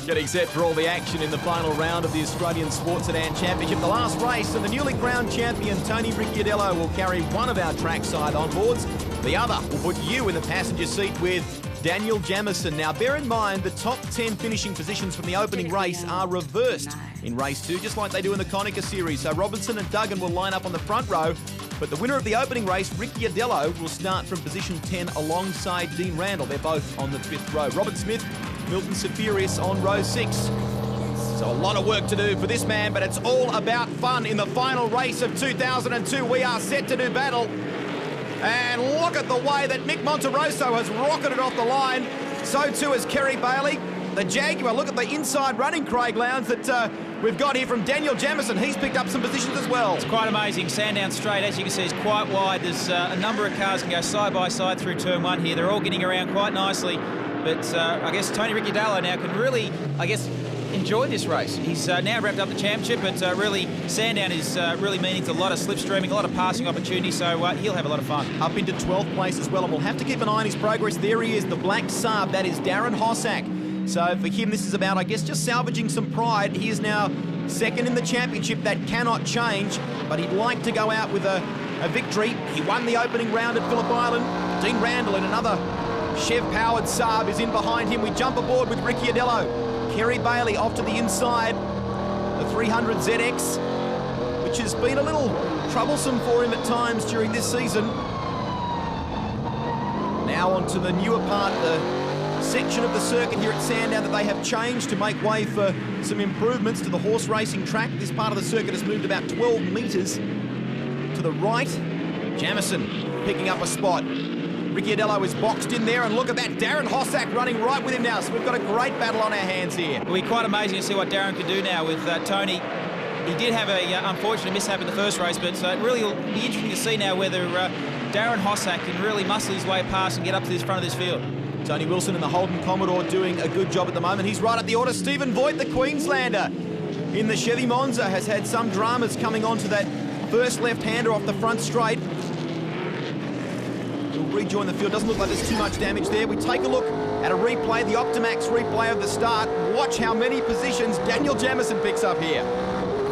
Getting set for all the action in the final round of the Australian Sports Sedan Championship. The last race, and the newly crowned champion, Tony Ricciardello, will carry one of our trackside onboards. The other will put you in the passenger seat with Daniel Jamieson. Now, bear in mind, the top 10 finishing positions from the opening race are reversed in race 2, just like they do in the Konica series. So Robinson and Duggan will line up on the front row, but the winner of the opening race, Ricciardello, will start from position 10 alongside Dean Randall. They're both on the 5th row. Robert Smith, Milton Safirius on row 6. So a lot of work to do for this man, but it's all about fun in the final race of 2002. We are set to do battle. And look at the way that Mick Monterosso has rocketed off the line. So too has Kerry Bailey. The Jaguar, look at the inside running, Craig Lowndes, that we've got here from Daniel Jamieson. He's picked up some positions as well. It's quite amazing. Sandown straight, as you can see, is quite wide. There's a number of cars can go side by side through turn 1 here. They're all getting around quite nicely. But I guess Tony Ricciardello now can really, enjoy this race. He's now wrapped up the championship, but really Sandown is really meaning to a lot of slipstreaming, a lot of passing opportunities, so he'll have a lot of fun. Up into 12th place as well, and we'll have to keep an eye on his progress. There he is, the black Saab. That is Darren Hossack. So for him, this is about, I guess, just salvaging some pride. He is now second in the championship. That cannot change, but he'd like to go out with a victory. He won the opening round at Phillip Island. Dean Randall in another Chev-powered Saab is in behind him. We jump aboard with Ricciardello. Kerry Bailey off to the inside. The 300 ZX, which has been a little troublesome for him at times during this season. Now onto the newer part, the section of the circuit here at Sandown that they have changed to make way for some improvements to the horse racing track. This part of the circuit has moved about 12 metres to the right. Jamieson picking up a spot. Ricciardello is boxed in there, and look at that, Darren Hossack running right with him now, so we've got a great battle on our hands here. It'll be quite amazing to see what Darren can do now with Tony. He did have a unfortunate mishap in the first race, but it really will be interesting to see now whether Darren Hossack can really muscle his way past and get up to this front of this field. Tony Wilson and the Holden Commodore doing a good job at the moment. He's right up the order. Stephen Voigt, the Queenslander, in the Chevy Monza, has had some dramas coming onto that first left-hander off the front straight. We'll rejoin the field. Doesn't look like there's too much damage there. We take a look at a replay, the Optimax replay of the start. Watch how many positions Daniel Jamieson picks up here.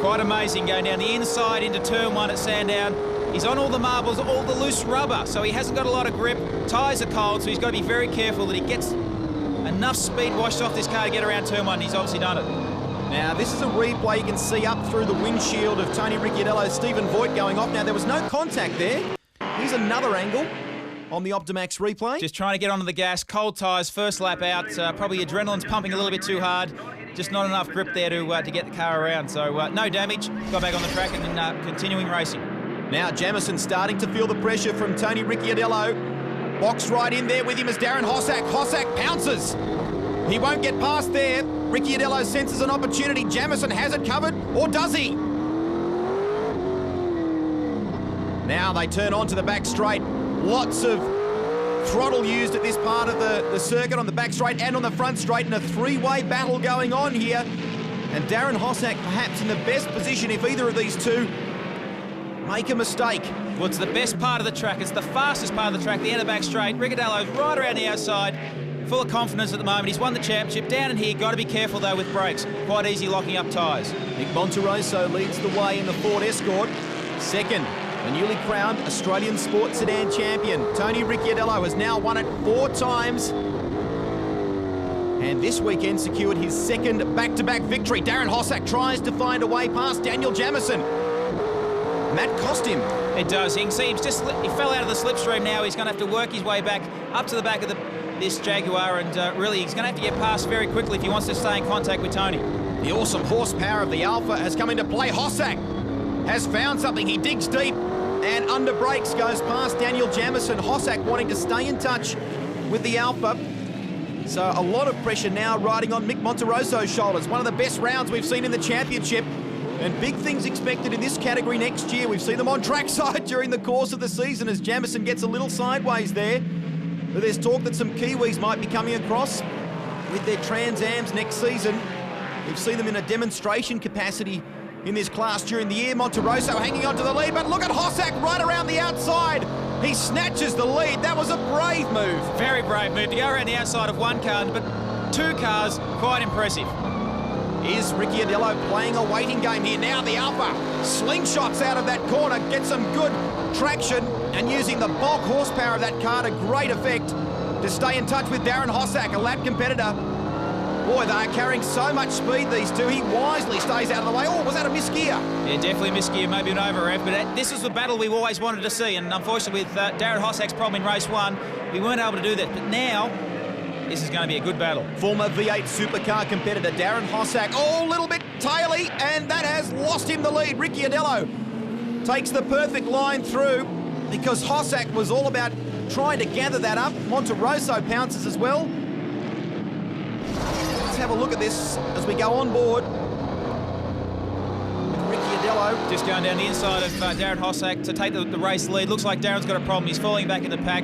Quite amazing, going down the inside into turn 1 at Sandown. He's on all the marbles, all the loose rubber, so he hasn't got a lot of grip. Tyres are cold, so he's got to be very careful that he gets enough speed washed off this car to get around turn 1, and he's obviously done it. Now, this is a replay. You can see up through the windshield of Tony Ricciardello, Stephen Voigt going off. Now, there was no contact there. Here's another angle on the Optimax replay. Just trying to get onto the gas, cold tyres, first lap out. Probably adrenaline's pumping a little bit too hard. Just not enough grip there to get the car around. So no damage, got back on the track and continuing racing. Now Jamieson starting to feel the pressure from Tony Ricciardello. Boxed right in there with him is Darren Hossack. Hossack pounces. He won't get past there. Ricciardello senses an opportunity. Jamieson has it covered, or does he? Now they turn onto the back straight. Lots of throttle used at this part of the circuit on the back straight and on the front straight, and a three-way battle going on here. And Darren Hossack perhaps in the best position if either of these two make a mistake. Well, it's the best part of the track. It's the fastest part of the track, the end of back straight. Ricciardello's right around the outside, full of confidence at the moment. He's won the championship. Down in here, got to be careful though with brakes. Quite easy locking up tyres. Mick Monterosso leads the way in the Ford Escort. Second, the newly crowned Australian Sports Sedan Champion, Tony Ricciardello, has now won it 4 times. And this weekend secured his second back-to-back victory. Darren Hossack tries to find a way past Daniel Jamieson. And that cost him. It does. You can see he fell out of the slipstream now. He's going to have to work his way back up to the back of this Jaguar, and really he's going to have to get past very quickly if he wants to stay in contact with Tony. The awesome horsepower of the Alpha has come into play. Hossack has found something. He digs deep and under brakes goes past Daniel Jamieson. Hossack wanting to stay in touch with the Alpha. So a lot of pressure now riding on Mick Monterosso's shoulders. One of the best rounds we've seen in the championship. And big things expected in this category next year. We've seen them on trackside during the course of the season as Jamieson gets a little sideways there. But there's talk that some Kiwis might be coming across with their Trans Ams next season. We've seen them in a demonstration capacity in this class during the year. Monterosso hanging on to the lead, but look at Hossack right around the outside. He snatches the lead. That was a brave move. Very brave move to go around the outside of one car, but two cars, quite impressive. Is Ricky Adello playing a waiting game here? Now the Alpha slingshots out of that corner, gets some good traction, and using the bulk horsepower of that car to great effect to stay in touch with Darren Hossack, a lap competitor. Boy, they are carrying so much speed, these two. He wisely stays out of the way. Oh, was that a misgear? Yeah, definitely a misgear, maybe an over-rev, but this is the battle we've always wanted to see, and unfortunately with Darren Hossack's problem in race 1, we weren't able to do that, but now this is going to be a good battle. Former V8 supercar competitor Darren Hossack, oh, a little bit taily, and that has lost him the lead. Ricky Adello takes the perfect line through because Hossack was all about trying to gather that up. Monterosso pounces as well. Let's have a look at this as we go on board with Ricky Adello. Just going down the inside of Darren Hossack to take the race lead. Looks like Darren's got a problem. He's falling back in the pack.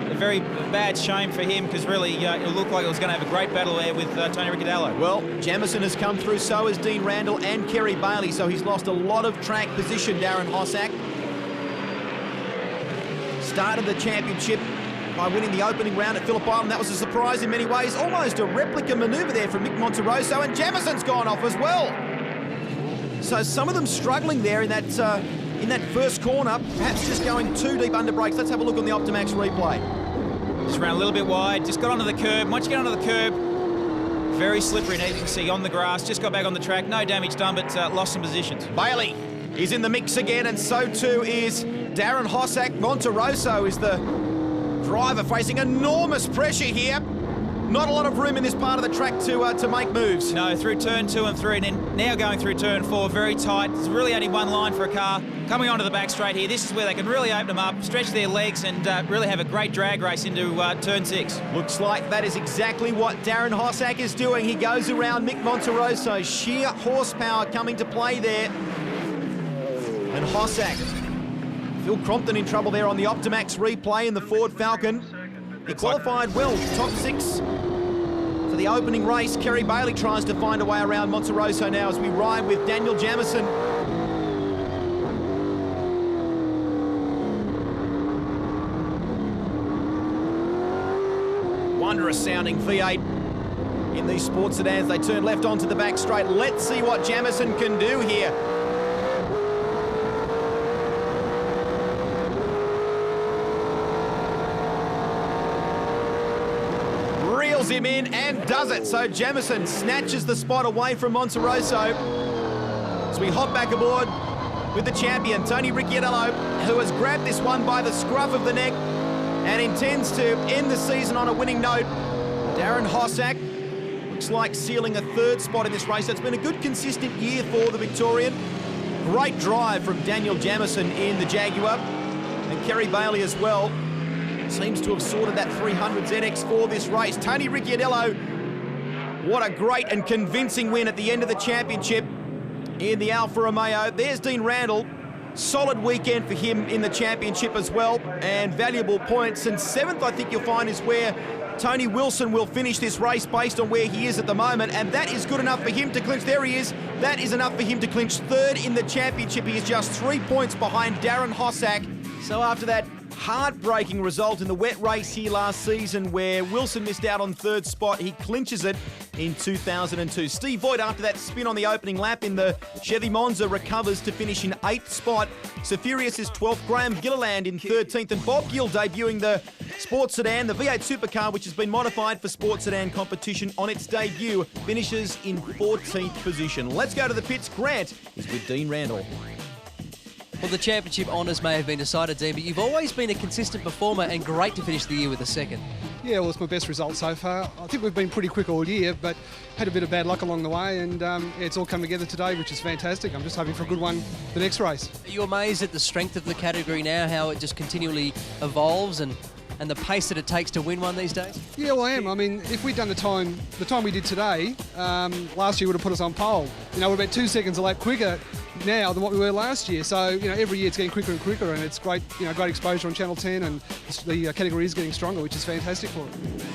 A very bad shame for him because really it looked like it was going to have a great battle there with Tony Ricciardello. Well, Jamieson has come through, so has Dean Randall and Kerry Bailey, so he's lost a lot of track position, Darren Hossack. Started the championship by winning the opening round at Phillip Island. That was a surprise in many ways. Almost a replica manoeuvre there from Mick Monterosso, and Jamison's gone off as well. So some of them struggling there in that first corner, perhaps just going too deep under brakes. Let's have a look on the Optimax replay. Just ran a little bit wide, just got onto the curb. Once you get onto the curb, very slippery, as you can see, on the grass. Just got back on the track, no damage done, but lost some positions. Bailey is in the mix again, and so too is Darren Hossack. Monterosso is the driver facing enormous pressure here. Not a lot of room in this part of the track to make moves. No, through turn 2 and 3, and then now going through turn 4, very tight. There's really only one line for a car. Coming onto the back straight here, this is where they can really open them up, stretch their legs, and really have a great drag race into turn 6. Looks like that is exactly what Darren Hossack is doing. He goes around Mick Monterosso. Sheer horsepower coming to play there. And Hossack, Phil Crompton in trouble there on the Optimax replay in the Ford Falcon. He qualified well, top 6 for the opening race. Kerry Bailey tries to find a way around Monterosso now as we ride with Daniel Jamieson. Wondrous sounding V8 in these sports sedans. They turn left onto the back straight. Let's see what Jamieson can do here. Reels him in and does it. So Jamieson snatches the spot away from Monterosso. So we hop back aboard with the champion, Tony Ricciardello, who has grabbed this one by the scruff of the neck and intends to end the season on a winning note. Darren Hossack looks like sealing a 3rd spot in this race. It's been a good, consistent year for the Victorian. Great drive from Daniel Jamieson in the Jaguar, and Kerry Bailey as well. Seems to have sorted that 300 ZX for this race. Tony Ricciardello, what a great and convincing win at the end of the championship in the Alfa Romeo. There's Dean Randall. Solid weekend for him in the championship as well, and valuable points. And 7th, I think you'll find, is where Tony Wilson will finish this race based on where he is at the moment, and that is good enough for him to clinch. There he is. That is enough for him to clinch 3rd in the championship. He is just 3 points behind Darren Hossack. So after that heartbreaking result in the wet race here last season where Wilson missed out on 3rd spot, he clinches it in 2002. Steve Voigt, after that spin on the opening lap in the Chevy Monza, recovers to finish in 8th spot. Seferius is 12th, Graham Gilliland in 13th, and Bob Gill debuting the sports sedan, the V8 supercar, which has been modified for sports sedan competition on its debut, finishes in 14th position. Let's go to the pits. Grant is with Dean Randall. Well, the championship honours may have been decided, Dean, but you've always been a consistent performer and great to finish the year with a 2nd. Yeah, well, it's my best result so far. I think we've been pretty quick all year, but had a bit of bad luck along the way, and it's all come together today, which is fantastic. I'm just hoping for a good one the next race. Are you amazed at the strength of the category now, how it just continually evolves and the pace that it takes to win one these days? Yeah, well, I am. I mean, if we'd done the time we did today, last year would have put us on pole. You know, we're about 2 seconds a lap quicker now than what we were last year. So, you know, every year it's getting quicker and quicker, and it's great, you know, great exposure on Channel 10, and the category is getting stronger, which is fantastic for it.